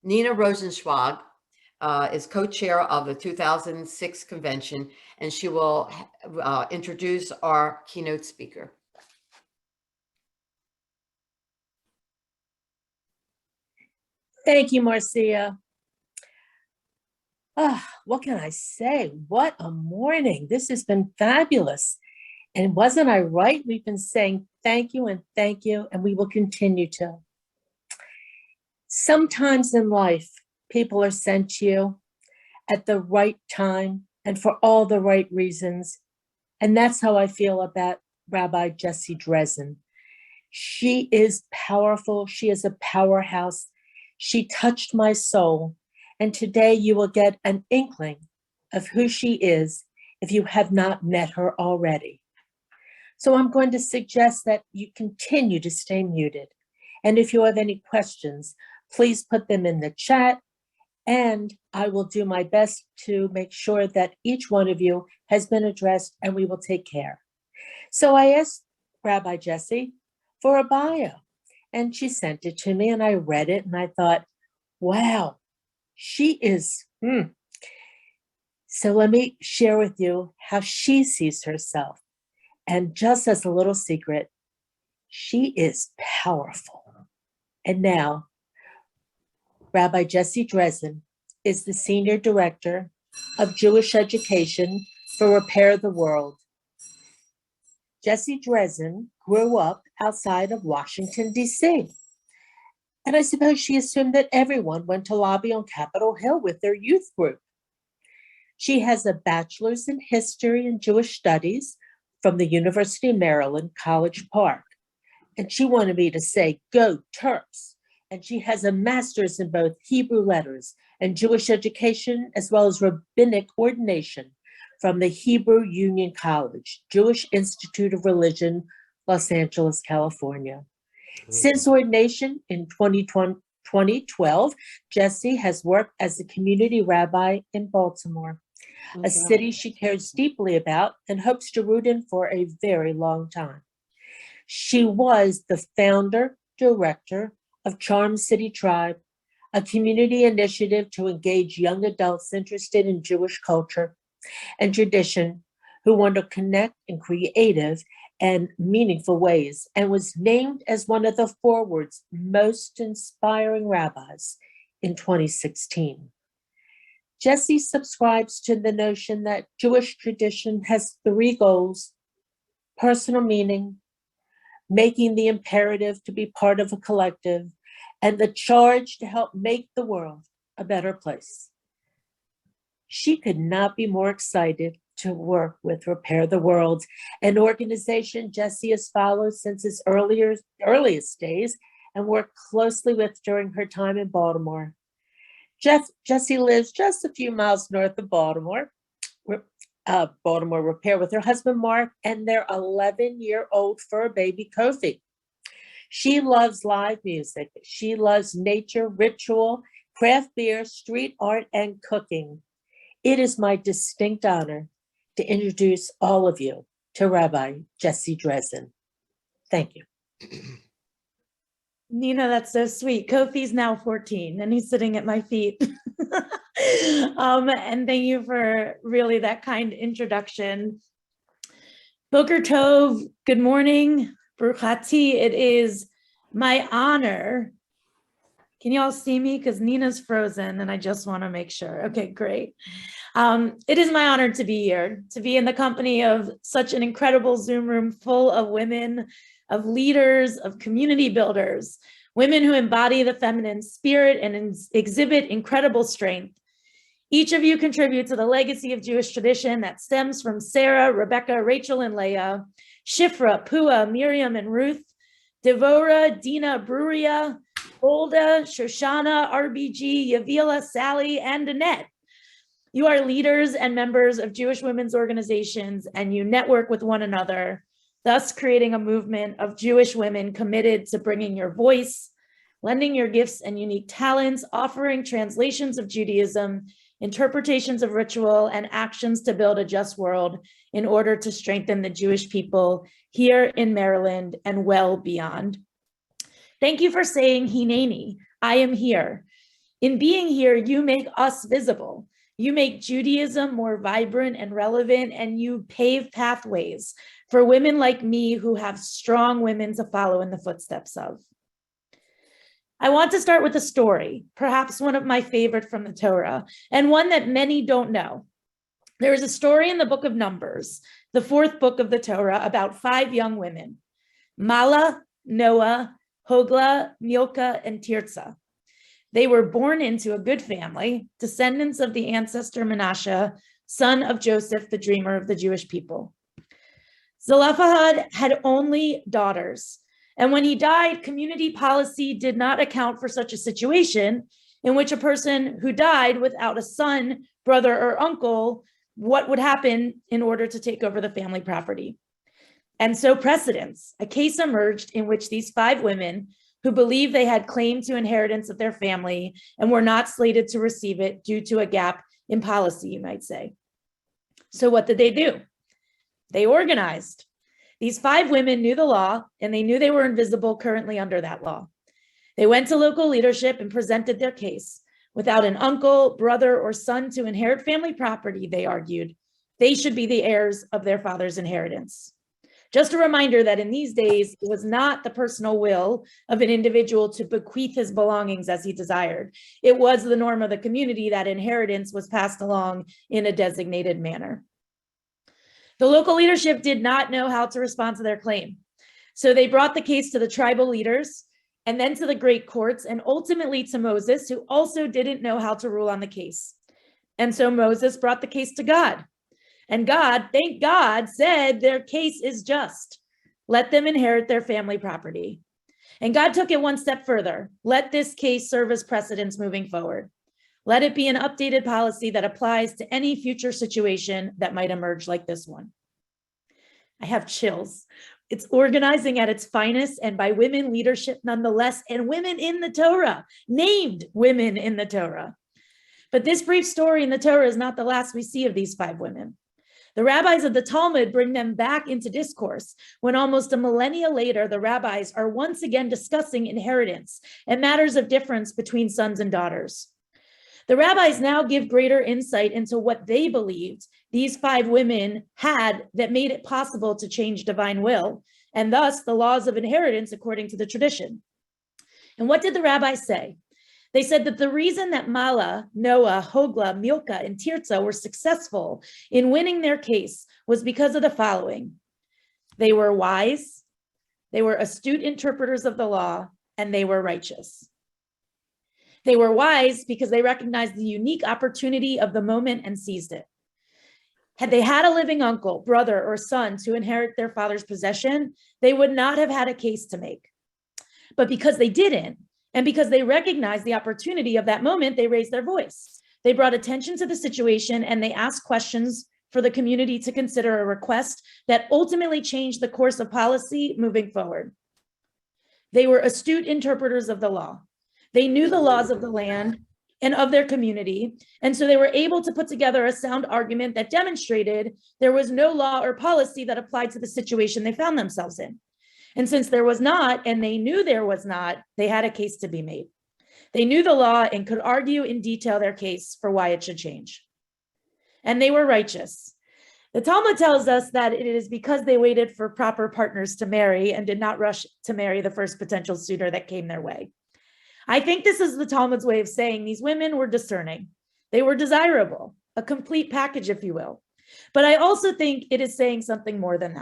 Nina Rosenschwag is co-chair of the 2006 convention, and she will introduce our keynote speaker. Thank you, Marcia. What can I say? What a morning. This has been fabulous. And wasn't I right? We've been saying thank you, and we will continue to. Sometimes in life, people are sent to you at the right time and for all the right reasons. And that's how I feel about Rabbi Jessy Dressin. She is powerful. She is a powerhouse. She touched my soul. And today you will get an inkling of who she is if you have not met her already. So I'm going to suggest that you continue to stay muted. And if you have any questions, please put them in the chat, and I will do my best to make sure that each one of you has been addressed, and we will take care. So I asked Rabbi Jessy for a bio, and she sent it to me, and I read it, and I thought, wow, she is. So let me share with you how she sees herself. And just as a little secret, she is powerful. And now, Rabbi Jessy Dressin is the Senior Director of Jewish Education for Repair the World. Jessy Dressin grew up outside of Washington, D.C. And I suppose she assumed that everyone went to lobby on Capitol Hill with their youth group. She has a bachelor's in history and Jewish studies from the University of Maryland, College Park. And she wanted me to say, go Terps. And she has a master's in both Hebrew letters and Jewish education, as well as rabbinic ordination from the Hebrew Union College, Jewish Institute of Religion, Los Angeles, California. Since ordination in 2012, Jessy has worked as a community rabbi in Baltimore, a city she cares deeply about and hopes to root in for a very long time. She was the founder, director of Charm City Tribe, a community initiative to engage young adults interested in Jewish culture and tradition who want to connect in creative and meaningful ways, and was named as one of the Forward's most inspiring rabbis in 2016. Jessy subscribes to the notion that Jewish tradition has three goals: personal meaning, making the imperative to be part of a collective, and the charge to help make the world a better place. She could not be more excited to work with Repair the World, an organization Jessy has followed since its earliest days and worked closely with during her time in Baltimore. Jessy lives just a few miles north of Baltimore, Baltimore Repair, with her husband Mark and their 11-year-old fur baby Kofi. She loves live music. She loves nature, ritual, craft beer, street art, and cooking. It is my distinct honor to introduce all of you to Rabbi Jessy Dressin. Thank you. Nina, that's so sweet. Kofi's now 14 and he's sitting at my feet. And thank you for really that kind introduction. Boker Tov, good morning. Baruch Hati, it is my honor. Can you all see me? Because Nina's frozen and I just want to make sure. Okay, great. It is my honor to be here, to be in the company of such an incredible Zoom room full of women, of leaders, of community builders, women who embody the feminine spirit and exhibit incredible strength. Each of you contribute to the legacy of Jewish tradition that stems from Sarah, Rebecca, Rachel, and Leah, Shifra, Pua, Miriam, and Ruth, Devora, Dina, Bruria, Golda, Shoshana, RBG, Yavila, Sally, and Annette. You are leaders and members of Jewish women's organizations, and you network with one another, thus creating a movement of Jewish women committed to bringing your voice, lending your gifts and unique talents, offering translations of Judaism, interpretations of ritual, and actions to build a just world in order to strengthen the Jewish people here in Maryland and well beyond. Thank you for saying Hineni, I am here. In being here, you make us visible. You make Judaism more vibrant and relevant, and you pave pathways for women like me who have strong women to follow in the footsteps of. I want to start with a story, perhaps one of my favorite from the Torah, and one that many don't know. There is a story in the book of Numbers, the 4th book of the Torah, about 5 young women, Mala, Noah, Hogla, Milcah, and Tirzah. They were born into a good family, descendants of the ancestor Manasseh, son of Joseph, the dreamer of the Jewish people. Zelophehad had only daughters, and when he died, community policy did not account for such a situation in which a person who died without a son, brother, or uncle, what would happen in order to take over the family property. And so precedents, a case emerged in which these 5 women who believed they had claim to inheritance of their family and were not slated to receive it due to a gap in policy, you might say. So what did they do? They organized. These 5 women knew the law, and they knew they were invisible currently under that law. They went to local leadership and presented their case. Without an uncle, brother, or son to inherit family property, they argued, they should be the heirs of their father's inheritance. Just a reminder that in these days, it was not the personal will of an individual to bequeath his belongings as he desired. It was the norm of the community that inheritance was passed along in a designated manner. The local leadership did not know how to respond to their claim. So they brought the case to the tribal leaders and then to the great courts and ultimately to Moses, who also didn't know how to rule on the case. And so Moses brought the case to God. And God, thank God, said their case is just. Let them inherit their family property. And God took it one step further. Let this case serve as precedence moving forward. Let it be an updated policy that applies to any future situation that might emerge like this one. I have chills. It's organizing at its finest and by women leadership nonetheless, and women in the Torah, named women in the Torah. But this brief story in the Torah is not the last we see of these 5 women. The rabbis of the Talmud bring them back into discourse when almost a millennia later, the rabbis are once again discussing inheritance and matters of difference between sons and daughters. The rabbis now give greater insight into what they believed these 5 women had that made it possible to change divine will, and thus the laws of inheritance according to the tradition. And what did the rabbis say? They said that the reason that Mala, Noah, Hogla, Milcah, and Tirzah were successful in winning their case was because of the following. They were wise, they were astute interpreters of the law, and they were righteous. They were wise because they recognized the unique opportunity of the moment and seized it. Had they had a living uncle, brother, or son to inherit their father's possession, they would not have had a case to make. But because they didn't, and because they recognized the opportunity of that moment, they raised their voice. They brought attention to the situation and they asked questions for the community to consider a request that ultimately changed the course of policy moving forward. They were astute interpreters of the law. They knew the laws of the land and of their community, and so they were able to put together a sound argument that demonstrated there was no law or policy that applied to the situation they found themselves in. And since there was not, and they knew there was not, they had a case to be made. They knew the law and could argue in detail their case for why it should change. And they were righteous. The Talmud tells us that it is because they waited for proper partners to marry and did not rush to marry the first potential suitor that came their way. I think this is the Talmud's way of saying these women were discerning. They were desirable, a complete package, if you will. But I also think it is saying something more than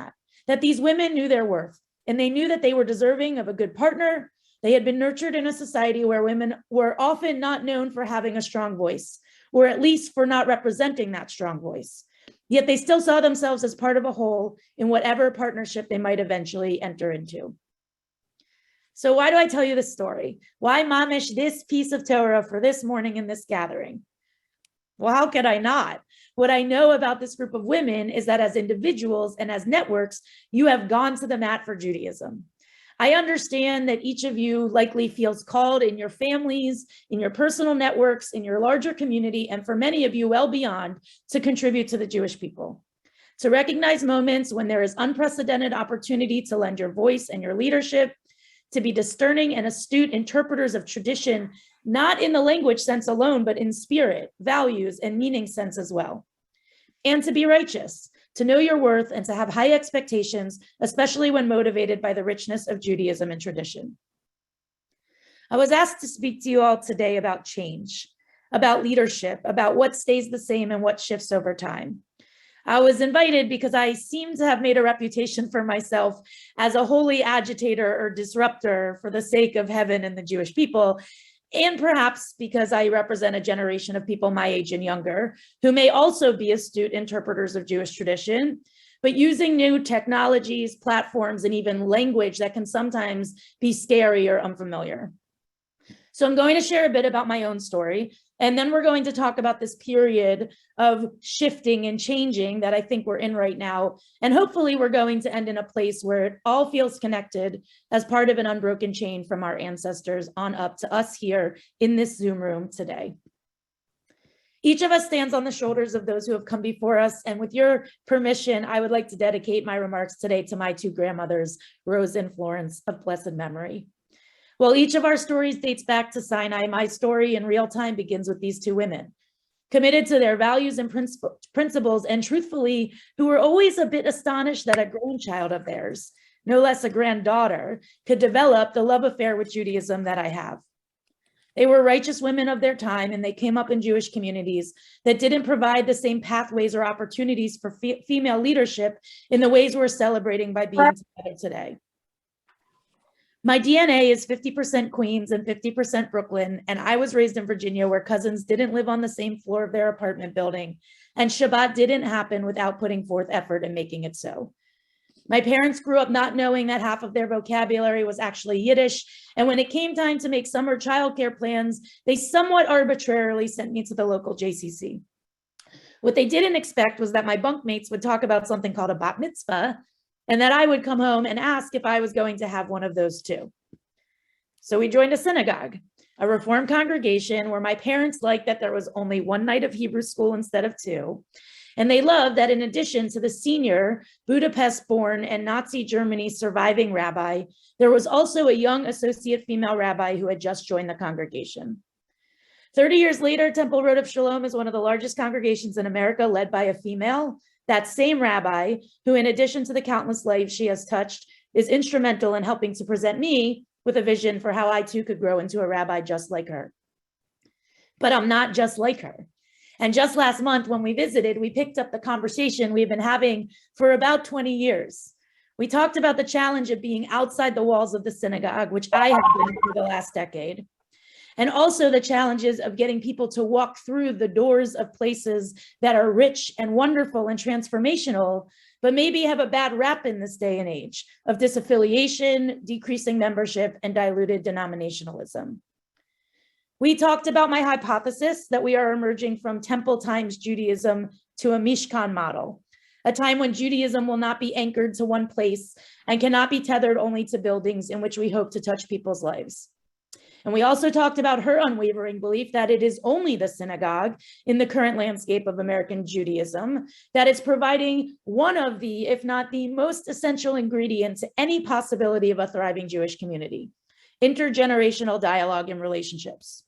that these women knew their worth. And they knew that they were deserving of a good partner. They had been nurtured in a society where women were often not known for having a strong voice, or at least for not representing that strong voice. Yet they still saw themselves as part of a whole in whatever partnership they might eventually enter into. So why do I tell you this story? Why mamish this piece of Torah for this morning in this gathering? Well, how could I not? What I know about this group of women is that as individuals and as networks, you have gone to the mat for Judaism. I understand that each of you likely feels called in your families, in your personal networks, in your larger community, and for many of you well beyond, to contribute to the Jewish people. To recognize moments when there is unprecedented opportunity to lend your voice and your leadership, to be discerning and astute interpreters of tradition not in the language sense alone, but in spirit, values, and meaning sense as well. And to be righteous, to know your worth, and to have high expectations, especially when motivated by the richness of Judaism and tradition. I was asked to speak to you all today about change, about leadership, about what stays the same and what shifts over time. I was invited because I seem to have made a reputation for myself as a holy agitator or disruptor for the sake of heaven and the Jewish people, and perhaps because I represent a generation of people my age and younger who may also be astute interpreters of Jewish tradition, but using new technologies, platforms, and even language that can sometimes be scary or unfamiliar. So I'm going to share a bit about my own story, and then we're going to talk about this period of shifting and changing that I think we're in right now. And hopefully we're going to end in a place where it all feels connected as part of an unbroken chain from our ancestors on up to us here in this Zoom room today. Each of us stands on the shoulders of those who have come before us. And with your permission, I would like to dedicate my remarks today to my two grandmothers, Rose and Florence, of blessed memory. While each of our stories dates back to Sinai, my story in real time begins with these two women, committed to their values and principles, and truthfully, who were always a bit astonished that a grandchild of theirs, no less a granddaughter, could develop the love affair with Judaism that I have. They were righteous women of their time, and they came up in Jewish communities that didn't provide the same pathways or opportunities for female leadership in the ways we're celebrating by being together today. My DNA is 50% Queens and 50% Brooklyn, and I was raised in Virginia where cousins didn't live on the same floor of their apartment building, and Shabbat didn't happen without putting forth effort and making it so. My parents grew up not knowing that half of their vocabulary was actually Yiddish, and when it came time to make summer childcare plans, they somewhat arbitrarily sent me to the local JCC. What they didn't expect was that my bunkmates would talk about something called a bat mitzvah, and that I would come home and ask if I was going to have one of those too. So we joined a synagogue, a Reform congregation where my parents liked that there was only one night of Hebrew school instead of two. And they loved that in addition to the senior Budapest-born and Nazi Germany surviving rabbi, there was also a young associate female rabbi who had just joined the congregation. 30 years later, Temple Road of Shalom is one of the largest congregations in America, led by a female. That same rabbi, who in addition to the countless lives she has touched, is instrumental in helping to present me with a vision for how I too could grow into a rabbi just like her. But I'm not just like her. And just last month when we visited, we picked up the conversation we've been having for about 20 years. We talked about the challenge of being outside the walls of the synagogue, which I have been for the last decade. And also the challenges of getting people to walk through the doors of places that are rich and wonderful and transformational, but maybe have a bad rap in this day and age of disaffiliation, decreasing membership, and diluted denominationalism. We talked about my hypothesis that we are emerging from Temple Times Judaism to a Mishkan model, a time when Judaism will not be anchored to one place and cannot be tethered only to buildings in which we hope to touch people's lives. And we also talked about her unwavering belief that it is only the synagogue in the current landscape of American Judaism that is providing one of the, if not the most essential ingredient to any possibility of a thriving Jewish community: intergenerational dialogue and relationships.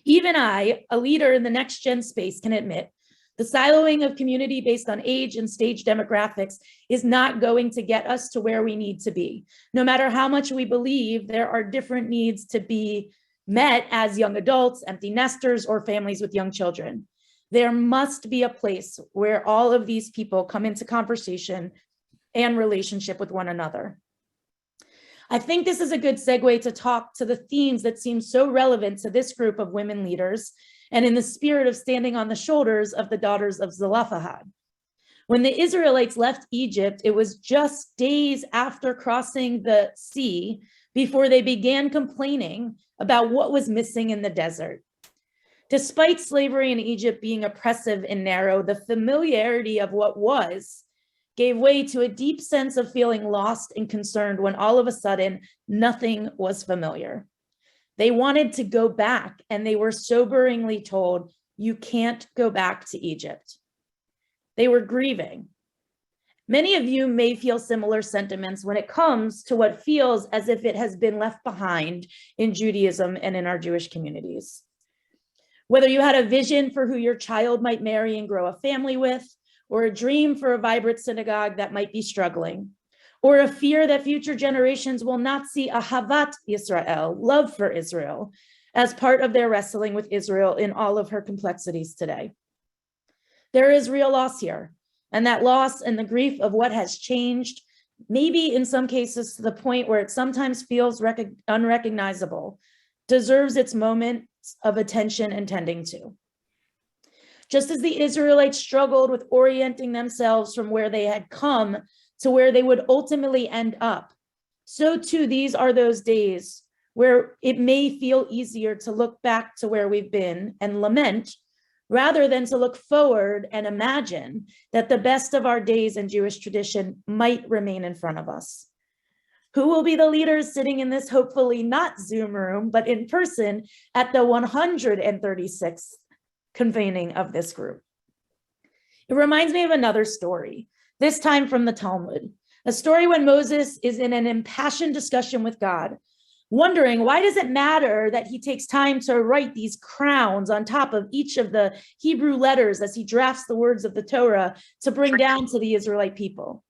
Even I, a leader in the next gen space, can admit the siloing of community based on age and stage demographics is not going to get us to where we need to be. No matter how much we believe there are different needs to be met as young adults, empty nesters, or families with young children. There must be a place where all of these people come into conversation and relationship with one another. I think this is a good segue to talk to the themes that seem so relevant to this group of women leaders, and in the spirit of standing on the shoulders of the daughters of Zelophehad. When the Israelites left Egypt, it was just days after crossing the sea before they began complaining about what was missing in the desert. Despite slavery in Egypt being oppressive and narrow, the familiarity of what was gave way to a deep sense of feeling lost and concerned when all of a sudden nothing was familiar. They wanted to go back, and they were soberingly told, you can't go back to Egypt. They were grieving. Many of you may feel similar sentiments when it comes to what feels as if it has been left behind in Judaism and in our Jewish communities. Whether you had a vision for who your child might marry and grow a family with, or a dream for a vibrant synagogue that might be struggling, or a fear that future generations will not see ahavat Yisrael, love for Israel, as part of their wrestling with Israel in all of her complexities today. There is real loss here, and that loss and the grief of what has changed, maybe in some cases to the point where it sometimes feels unrecognizable, deserves its moment of attention and tending to. Just as the Israelites struggled with orienting themselves from where they had come to where they would ultimately end up, so too these are those days where it may feel easier to look back to where we've been and lament, rather than to look forward and imagine that the best of our days in Jewish tradition might remain in front of us. Who will be the leaders sitting in this hopefully not Zoom room, but in person at the 136th convening of this group? It reminds me of another story, this time from the Talmud, a story when Moses is in an impassioned discussion with God, wondering why does it matter that he takes time to write these crowns on top of each of the Hebrew letters as he drafts the words of the Torah to bring down to the Israelite people.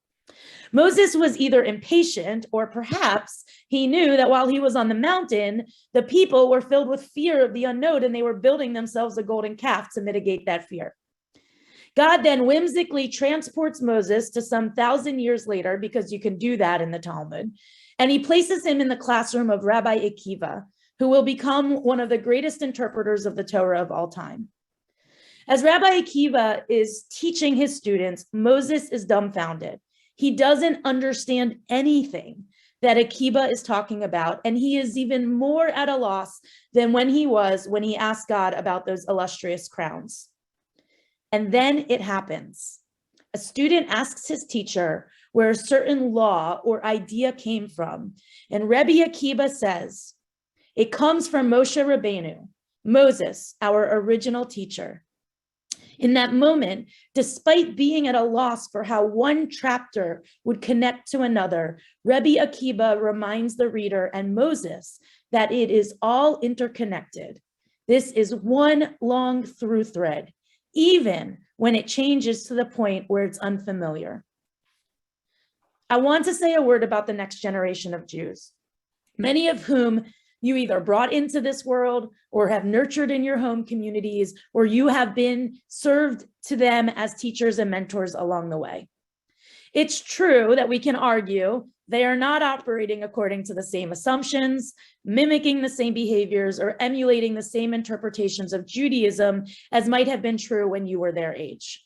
Moses was either impatient or perhaps he knew that while he was on the mountain, the people were filled with fear of the unknown and they were building themselves a golden calf to mitigate that fear. God then whimsically transports Moses to some 1,000 years later, because you can do that in the Talmud, and he places him in the classroom of Rabbi Akiva, who will become one of the greatest interpreters of the Torah of all time. As Rabbi Akiva is teaching his students, Moses is dumbfounded. He doesn't understand anything that Akiva is talking about, and he is even more at a loss than when he asked God about those illustrious crowns. And then it happens. A student asks his teacher where a certain law or idea came from, and Rabbi Akiva says, it comes from Moshe Rabbeinu, Moses, our original teacher. In that moment, despite being at a loss for how one chapter would connect to another, Rabbi Akiva reminds the reader and Moses that it is all interconnected. This is one long through thread, even when it changes to the point where it's unfamiliar. I want to say a word about the next generation of Jews, many of whom you either brought into this world or have nurtured in your home communities, or you have been served to them as teachers and mentors along the way. It's true that we can argue they are not operating according to the same assumptions, mimicking the same behaviors, or emulating the same interpretations of Judaism as might have been true when you were their age.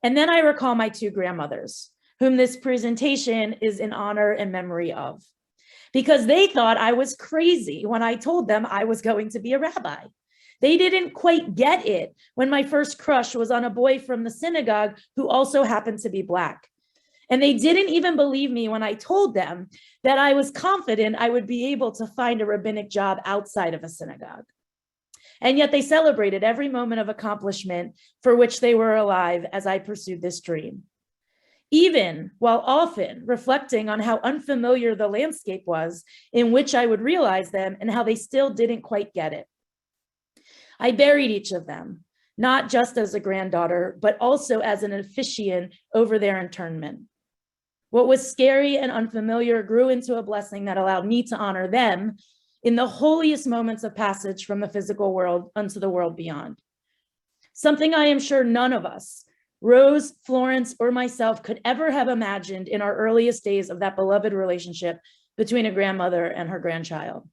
And then I recall my two grandmothers, whom this presentation is in honor and memory of, because they thought I was crazy when I told them I was going to be a rabbi. They didn't quite get it when my first crush was on a boy from the synagogue who also happened to be Black. And they didn't even believe me when I told them that I was confident I would be able to find a rabbinic job outside of a synagogue. And yet they celebrated every moment of accomplishment for which they were alive as I pursued this dream, even while often reflecting on how unfamiliar the landscape was in which I would realize them and how they still didn't quite get it. I buried each of them, not just as a granddaughter, but also as an officiant over their internment. What was scary and unfamiliar grew into a blessing that allowed me to honor them in the holiest moments of passage from the physical world unto the world beyond. Something I am sure none of us, Rose, Florence, or myself, could ever have imagined in our earliest days of that beloved relationship between a grandmother and her grandchild.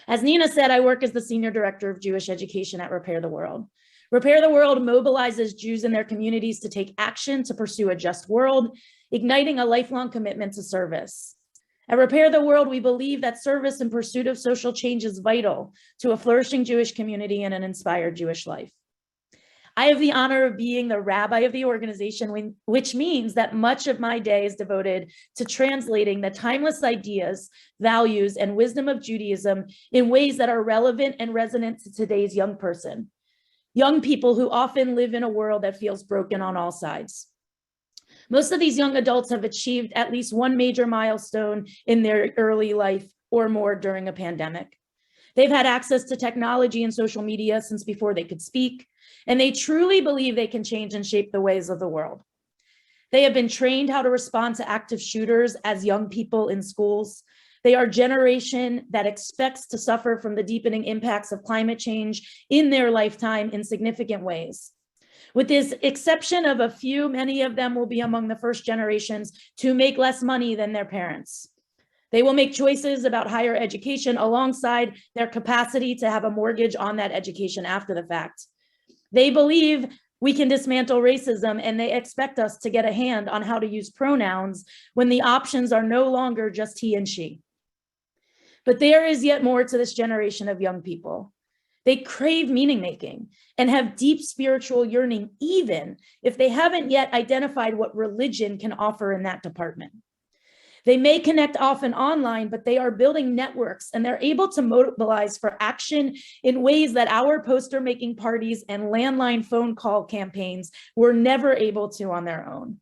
As Nina said, I work as the Senior Director of Jewish Education at Repair the World. Repair the World mobilizes Jews in their communities to take action to pursue a just world, igniting a lifelong commitment to service. At Repair the World, we believe that service in pursuit of social change is vital to a flourishing Jewish community and an inspired Jewish life. I have the honor of being the rabbi of the organization, which means that much of my day is devoted to translating the timeless ideas, values, and wisdom of Judaism in ways that are relevant and resonant to today's young person. Young people who often live in a world that feels broken on all sides. Most of these young adults have achieved at least one major milestone in their early life or more during a pandemic. They've had access to technology and social media since before they could speak, and they truly believe they can change and shape the ways of the world. They have been trained how to respond to active shooters as young people in schools. They are a generation that expects to suffer from the deepening impacts of climate change in their lifetime in significant ways. With this exception of a few, many of them will be among the first generations to make less money than their parents. They will make choices about higher education alongside their capacity to have a mortgage on that education after the fact. They believe we can dismantle racism, and they expect us to get a hand on how to use pronouns when the options are no longer just he and she. But there is yet more to this generation of young people. They crave meaning making and have deep spiritual yearning, even if they haven't yet identified what religion can offer in that department. They may connect often online, but they are building networks and they're able to mobilize for action in ways that our poster making parties and landline phone call campaigns were never able to on their own.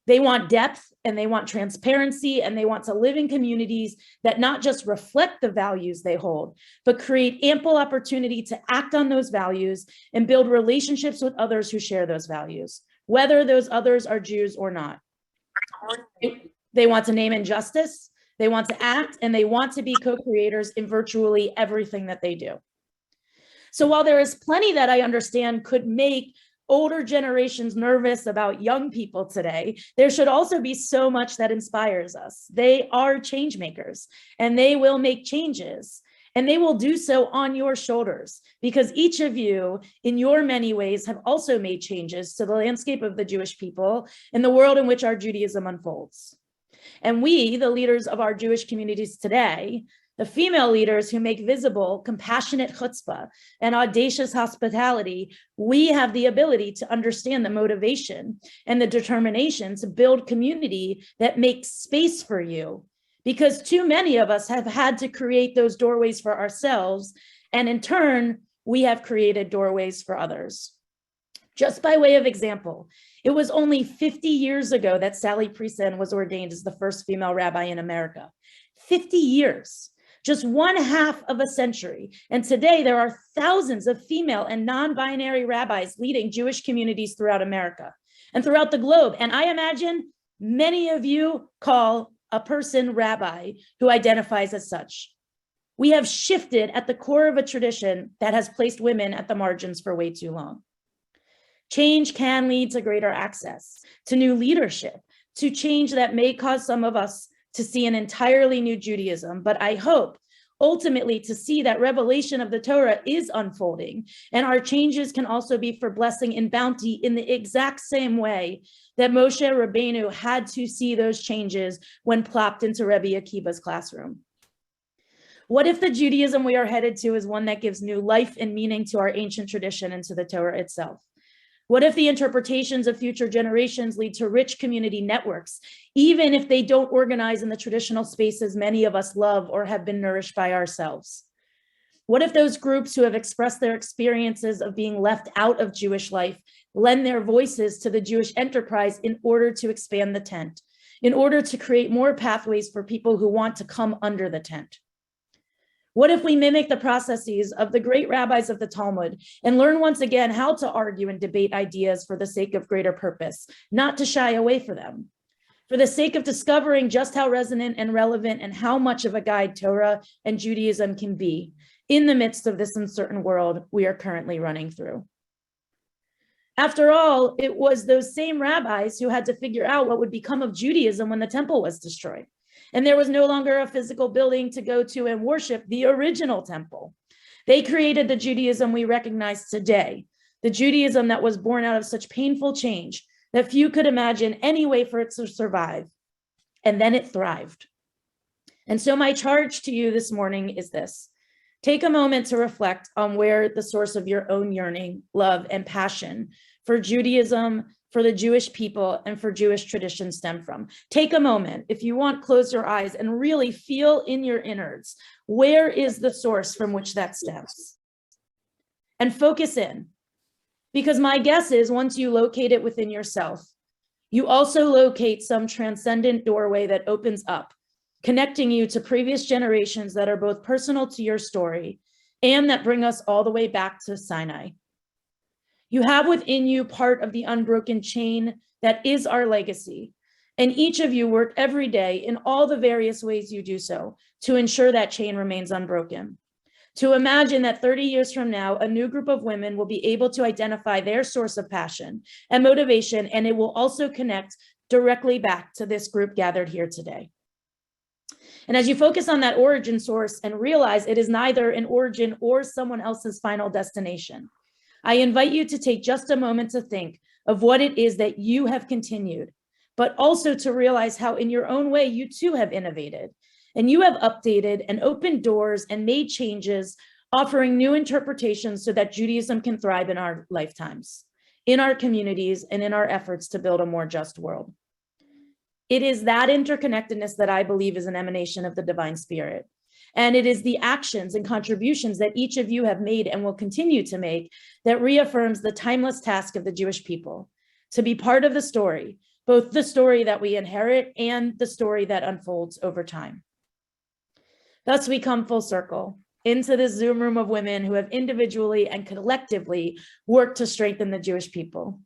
They want depth and they want transparency, and they want to live in communities that not just reflect the values they hold, but create ample opportunity to act on those values and build relationships with others who share those values, whether those others are Jews or not. They want to name injustice, they want to act, and they want to be co-creators in virtually everything that they do. So while there is plenty that I understand could make older generations nervous about young people today, there should also be so much that inspires us. They are change makers, and they will make changes, and they will do so on your shoulders, because each of you, in your many ways, have also made changes to the landscape of the Jewish people and the world in which our Judaism unfolds. And we, the leaders of our Jewish communities today, the female leaders who make visible compassionate chutzpah and audacious hospitality, we have the ability to understand the motivation and the determination to build community that makes space for you, because too many of us have had to create those doorways for ourselves, and in turn, we have created doorways for others. Just by way of example, it was only 50 years ago that Sally Priesen was ordained as the first female rabbi in America. 50 years, just 1/2 of a century. And today there are thousands of female and non-binary rabbis leading Jewish communities throughout America and throughout the globe. And I imagine many of you call a person rabbi who identifies as such. We have shifted at the core of a tradition that has placed women at the margins for way too long. Change can lead to greater access, to new leadership, to change that may cause some of us to see an entirely new Judaism. But I hope ultimately to see that revelation of the Torah is unfolding, and our changes can also be for blessing and bounty in the exact same way that Moshe Rabbeinu had to see those changes when plopped into Rebbe Akiva's classroom. What if the Judaism we are headed to is one that gives new life and meaning to our ancient tradition and to the Torah itself? What if the interpretations of future generations lead to rich community networks, even if they don't organize in the traditional spaces many of us love or have been nourished by ourselves? What if those groups who have expressed their experiences of being left out of Jewish life lend their voices to the Jewish enterprise in order to expand the tent, in order to create more pathways for people who want to come under the tent? What if we mimic the processes of the great rabbis of the Talmud and learn once again how to argue and debate ideas for the sake of greater purpose, not to shy away from them, for the sake of discovering just how resonant and relevant and how much of a guide Torah and Judaism can be in the midst of this uncertain world we are currently running through? After all, it was those same rabbis who had to figure out what would become of Judaism when the temple was destroyed, and there was no longer a physical building to go to and worship the original temple. They created the Judaism we recognize today, the Judaism that was born out of such painful change that few could imagine any way for it to survive. And then it thrived. And so my charge to you this morning is this: take a moment to reflect on where the source of your own yearning, love, and passion for Judaism, for the Jewish people, and for Jewish tradition stem from. Take a moment, if you want, close your eyes and really feel in your innards, where is the source from which that stems? And focus in, because my guess is once you locate it within yourself, You also locate some transcendent doorway that opens up, connecting you to previous generations that are both personal to your story and that bring us all the way back to Sinai. You have within you part of the unbroken chain that is our legacy. And each of you work every day in all the various ways you do so to ensure that chain remains unbroken. To imagine that 30 years from now, a new group of women will be able to identify their source of passion and motivation, and it will also connect directly back to this group gathered here today. And as you focus on that origin source and realize it is neither an origin or someone else's final destination, I invite you to take just a moment to think of what it is that you have continued, but also to realize how in your own way you too have innovated and you have updated and opened doors and made changes, offering new interpretations so that Judaism can thrive in our lifetimes, in our communities, and in our efforts to build a more just world. It is that interconnectedness that I believe is an emanation of the divine spirit. And it is the actions and contributions that each of you have made and will continue to make that reaffirms the timeless task of the Jewish people, to be part of the story, both the story that we inherit and the story that unfolds over time. Thus, we come full circle into this Zoom room of women who have individually and collectively worked to strengthen the Jewish people.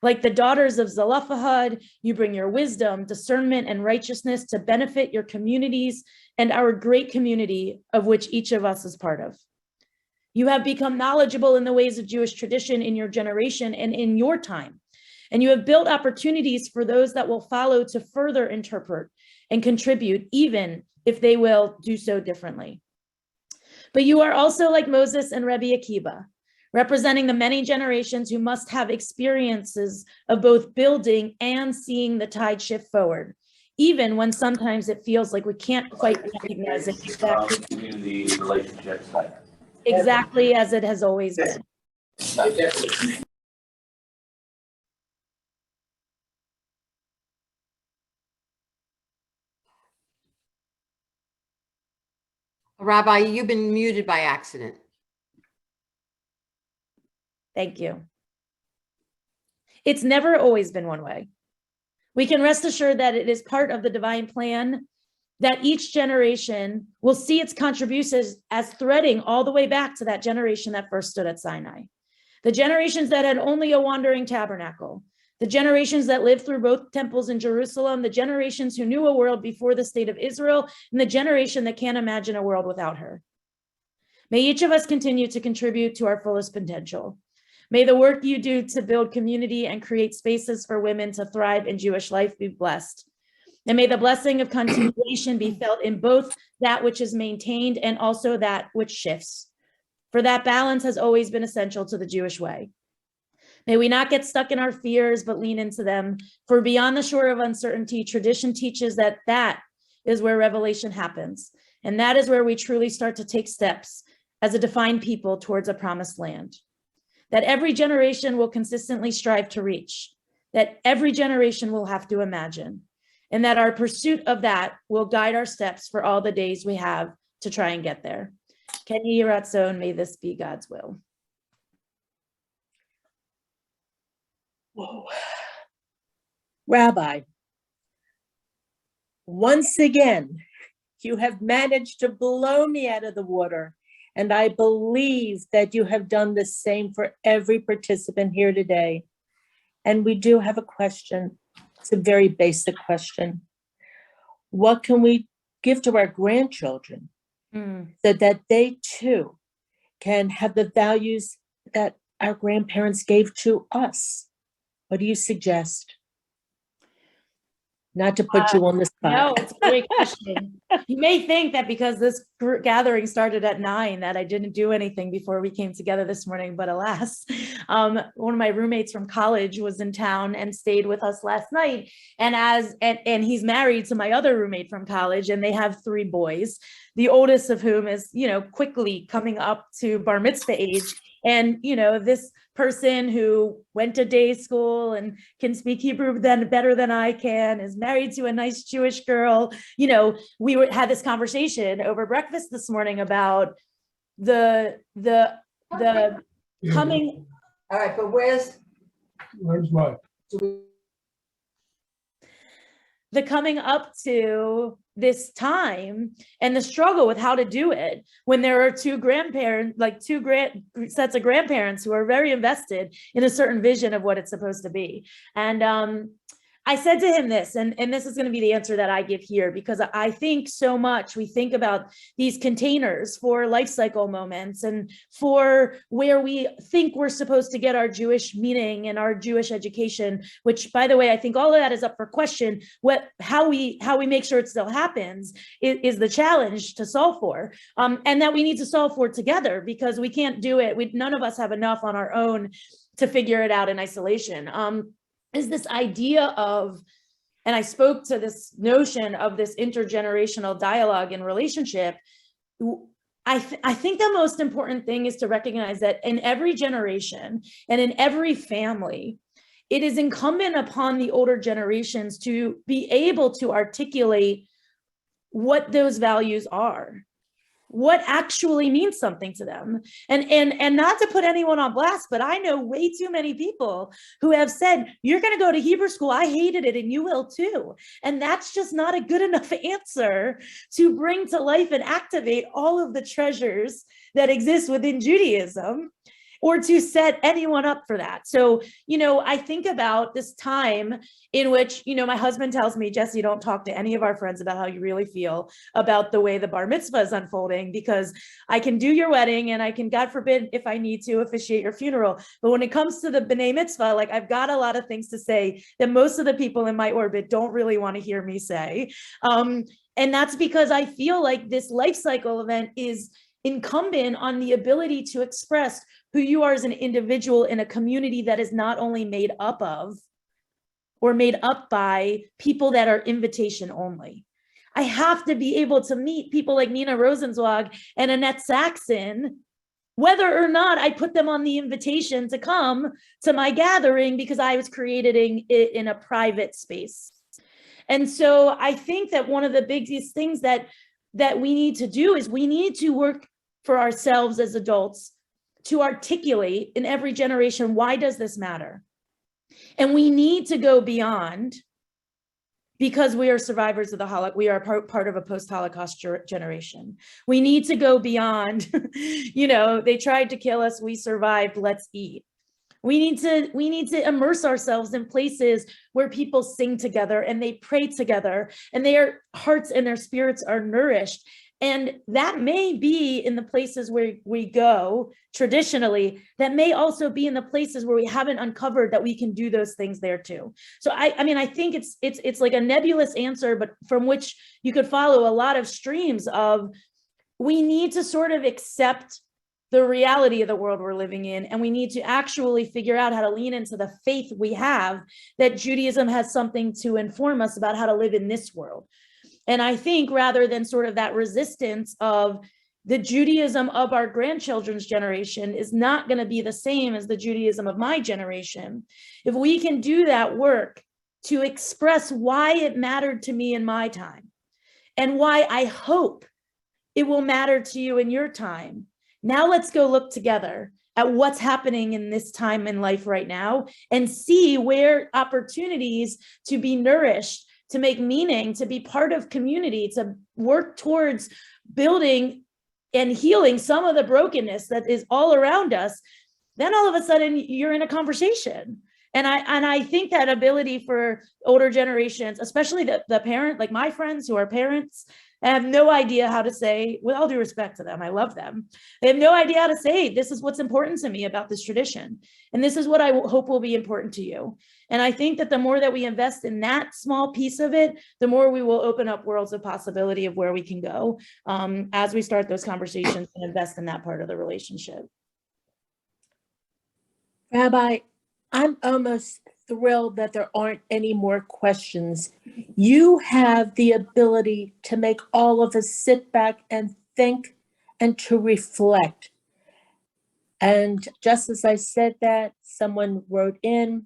Like the daughters of Zelophehad, you bring your wisdom, discernment, and righteousness to benefit your communities and our great community of which each of us is part of. You have become knowledgeable in the ways of Jewish tradition in your generation and in your time. And you have built opportunities for those that will follow to further interpret and contribute, even if they will do so differently. But you are also like Moses and Rabbi Akiva, representing the many generations who must have experiences of both building and seeing the tide shift forward, even when sometimes it feels like we can't quite recognize it exactly as it has always been. Rabbi, you've been muted by accident. Thank you. It's never always been one way. We can rest assured that it is part of the divine plan that each generation will see its contributions as threading all the way back to that generation that first stood at Sinai. The generations that had only a wandering tabernacle, the generations that lived through both temples in Jerusalem, the generations who knew a world before the state of Israel, and the generation that can't imagine a world without her. May each of us continue to contribute to our fullest potential. May the work you do to build community and create spaces for women to thrive in Jewish life be blessed. And may the blessing of continuation be felt in both that which is maintained and also that which shifts. For that balance has always been essential to the Jewish way. May we not get stuck in our fears, but lean into them. For beyond the shore of uncertainty, tradition teaches that that is where revelation happens. And that is where we truly start to take steps as a defined people towards a promised land. That every generation will consistently strive to reach, that every generation will have to imagine, and that our pursuit of that will guide our steps for all the days we have to try and get there. Ken Yehi Ratzon, may this be God's will. Whoa. Rabbi, once again, you have managed to blow me out of the water. And I believe that you have done the same for every participant here today. And we do have a question. It's a very basic question. What can we give to our grandchildren so that they too can have the values that our grandparents gave to us? What do you suggest? Not to put you on the spot. No, it's a great question. You may think that because this gathering started at 9 that I didn't do anything before we came together this morning, but alas, one of my roommates from college was in town and stayed with us last night. And he's married to my other roommate from college, and they have 3 boys, the oldest of whom is, quickly coming up to bar mitzvah age. And, this person who went to day school and can speak Hebrew better than I can, is married to a nice Jewish girl. We had this conversation over breakfast this morning about the coming. All right, but where's what? the coming up to this time and the struggle with how to do it when there are two sets of grandparents who are very invested in a certain vision of what it's supposed to be. And I said to him this, and this is going to be the answer that I give here, because I think so much we think about these containers for life cycle moments and for where we think we're supposed to get our Jewish meaning and our Jewish education, which, by the way, I think all of that is up for question. How we make sure it still happens is the challenge to solve for, and that we need to solve for together, because we can't do it. None of us have enough on our own to figure it out in isolation. Is this idea of, and I spoke to this notion of this intergenerational dialogue and relationship. I think the most important thing is to recognize that in every generation and in every family, it is incumbent upon the older generations to be able to articulate what those values are, what actually means something to them. And not to put anyone on blast, but I know way too many people who have said, you're going to go to Hebrew school, I hated it and you will too. And that's just not a good enough answer to bring to life and activate all of the treasures that exist within Judaism, or to set anyone up for that. So, I think about this time in which, my husband tells me, Jesse, don't talk to any of our friends about how you really feel about the way the bar mitzvah is unfolding, because I can do your wedding and I can, God forbid, if I need to, officiate your funeral. But when it comes to the b'nai mitzvah, like, I've got a lot of things to say that most of the people in my orbit don't really want to hear me say. And that's because I feel like this life cycle event is incumbent on the ability to express who you are as an individual in a community that is not only made up of or made up by people that are invitation only. I have to be able to meet people like Nina Rosenzweig and Annette Saxon, whether or not I put them on the invitation to come to my gathering, because I was creating it in a private space. And so I think that one of the biggest things that we need to do is we need to work for ourselves as adults to articulate in every generation, why does this matter? And we need to go beyond, because we are survivors of the Holocaust, we are part of a post-Holocaust generation. We need to go beyond, they tried to kill us, we survived, let's eat. We need to immerse ourselves in places where people sing together and they pray together and their hearts and their spirits are nourished. And that may be in the places where we go traditionally, that may also be in the places where we haven't uncovered that we can do those things there too. So I think it's like a nebulous answer, but from which you could follow a lot of streams of, we need to sort of accept the reality of the world we're living in, and we need to actually figure out how to lean into the faith we have, that Judaism has something to inform us about how to live in this world. And I think rather than sort of that resistance of the Judaism of our grandchildren's generation is not going to be the same as the Judaism of my generation, if we can do that work to express why it mattered to me in my time and why I hope it will matter to you in your time. Now let's go look together at what's happening in this time in life right now and see where opportunities to be nourished, to make meaning, to be part of community, to work towards building and healing some of the brokenness that is all around us. Then all of a sudden you're in a conversation. And I think that ability for older generations, especially the parent, like my friends who are parents, have no idea how to say, with all due respect to them, I love them. They have no idea how to say, this is what's important to me about this tradition. And this is what I hope will be important to you. And I think that the more that we invest in that small piece of it, the more we will open up worlds of possibility of where we can go as we start those conversations and invest in that part of the relationship. Rabbi, I'm almost thrilled that there aren't any more questions. You have the ability to make all of us sit back and think and to reflect. And just as I said that, someone wrote in,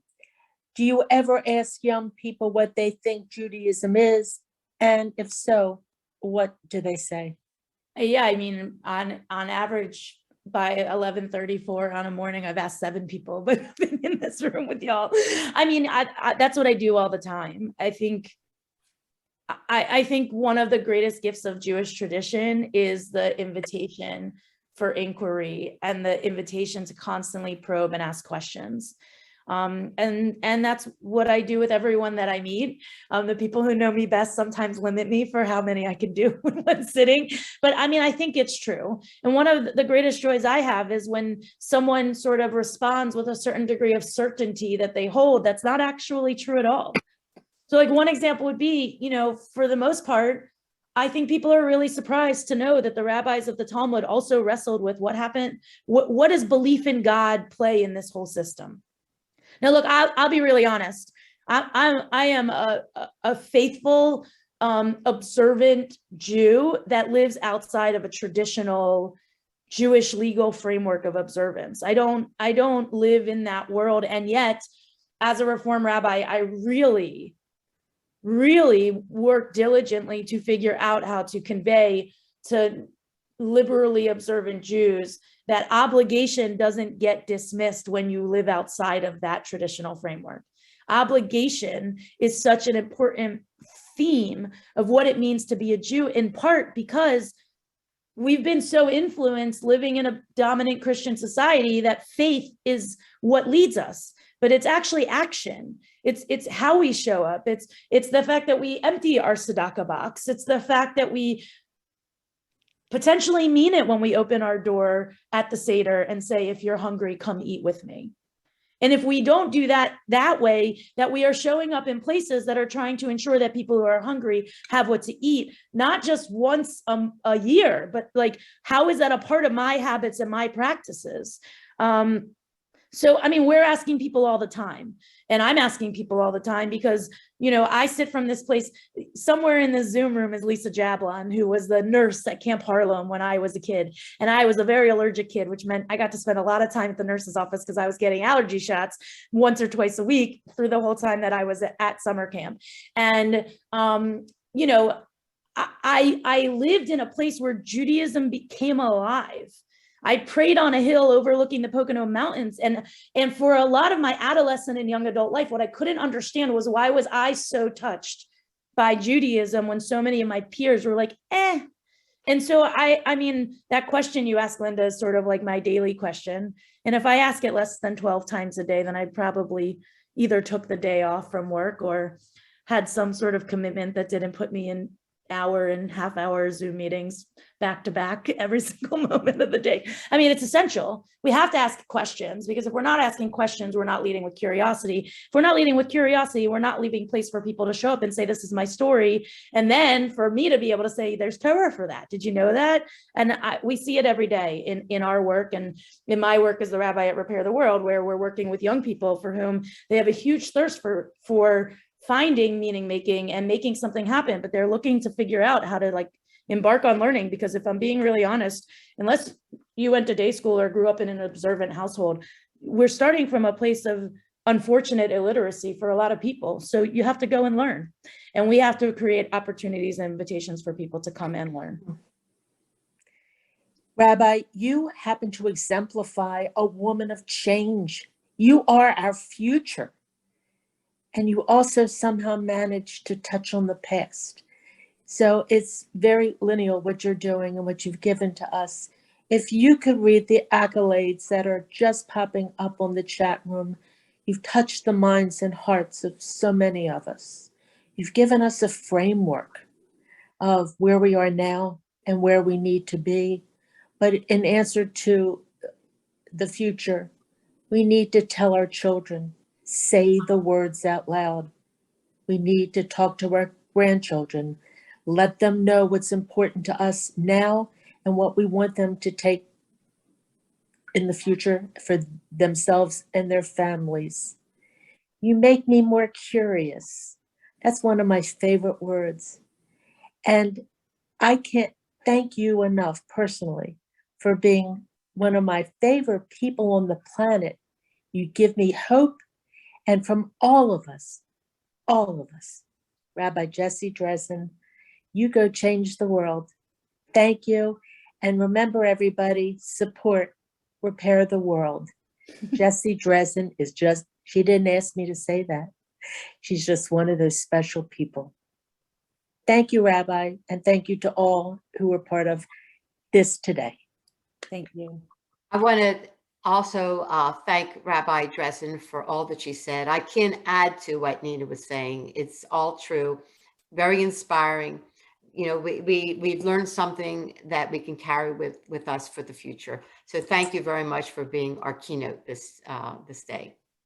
do you ever ask young people what they think Judaism is? And if so, what do they say? Yeah, I mean, on average, by 11:34 on a morning, I've asked 7 people, but I've been in this room with y'all. I mean, I that's what I do all the time. I think I think one of the greatest gifts of Jewish tradition is the invitation for inquiry and the invitation to constantly probe and ask questions. And that's what I do with everyone that I meet. The people who know me best sometimes limit me for how many I can do in one sitting. But I mean, I think it's true. And one of the greatest joys I have is when someone sort of responds with a certain degree of certainty that they hold that's not actually true at all. So like one example would be, for the most part, I think people are really surprised to know that the rabbis of the Talmud also wrestled with what happened. What does belief in God play in this whole system? Now, look, I'll be really honest. I am a faithful, observant Jew that lives outside of a traditional Jewish legal framework of observance. I don't live in that world, and yet, as a Reform rabbi, I really work diligently to figure out how to convey to liberally observant Jews that obligation doesn't get dismissed when you live outside of that traditional framework. Obligation is such an important theme of what it means to be a Jew, in part because we've been so influenced living in a dominant Christian society that faith is what leads us. But it's actually action. It's how we show up. It's the fact that we empty our tzedakah box. It's the fact that we potentially mean it when we open our door at the Seder and say, if you're hungry, come eat with me. And if we don't do that way, that we are showing up in places that are trying to ensure that people who are hungry have what to eat, not just once a year, but like, how is that a part of my habits and my practices? So, I mean, we're asking people all the time, and I'm asking people all the time because, I sit from this place. Somewhere in this Zoom room is Lisa Jablon, who was the nurse at Camp Harlem when I was a kid. And I was a very allergic kid, which meant I got to spend a lot of time at the nurse's office because I was getting allergy shots once or twice a week through the whole time that I was at summer camp. And, I lived in a place where Judaism became alive. I prayed on a hill overlooking the Pocono Mountains. And for a lot of my adolescent and young adult life, what I couldn't understand was, why was I so touched by Judaism when so many of my peers were like, eh. And so I mean, that question you asked, Linda, is sort of like my daily question. And if I ask it less than 12 times a day, then I probably either took the day off from work or had some sort of commitment that didn't put me in hour and half hour Zoom meetings back to back every single moment of the day. I mean, it's essential. We have to ask questions, because if we're not asking questions, we're not leading with curiosity. If we're not leading with curiosity, we're not leaving place for people to show up and say, this is my story. And then for me to be able to say, there's Torah for that. Did you know that? And we see it every day in our work, and in my work as the rabbi at Repair the World, where we're working with young people for whom they have a huge thirst for finding meaning making and making something happen, but they're looking to figure out how to embark on learning. Because if I'm being really honest, unless you went to day school or grew up in an observant household, we're starting from a place of unfortunate illiteracy for a lot of people. So you have to go and learn, and we have to create opportunities and invitations for people to come and learn. Rabbi, you happen to exemplify a woman of change. You are our future. And you also somehow managed to touch on the past. So it's very lineal what you're doing and what you've given to us. If you could read the accolades that are just popping up on the chat room, you've touched the minds and hearts of so many of us. You've given us a framework of where we are now and where we need to be. But in answer to the future, we need to tell our children, say the words out loud. We need to talk to our grandchildren, let them know what's important to us now and what we want them to take in the future for themselves and their families. You make me more curious. That's one of my favorite words. And I can't thank you enough personally for being one of my favorite people on the planet. You give me hope. And from all of us, Rabbi Jessy Dressin, you go change the world. Thank you. And remember, everybody, support Repair the World. Jessy Dressin is she didn't ask me to say that. She's just one of those special people. Thank you, Rabbi, and thank you to all who were part of this today. Thank you. I want to also thank Rabbi Dressin for all that she said. I can't add to what Nina was saying. It's all true, very inspiring. We've learned something that we can carry with us for the future. So thank you very much for being our keynote this day.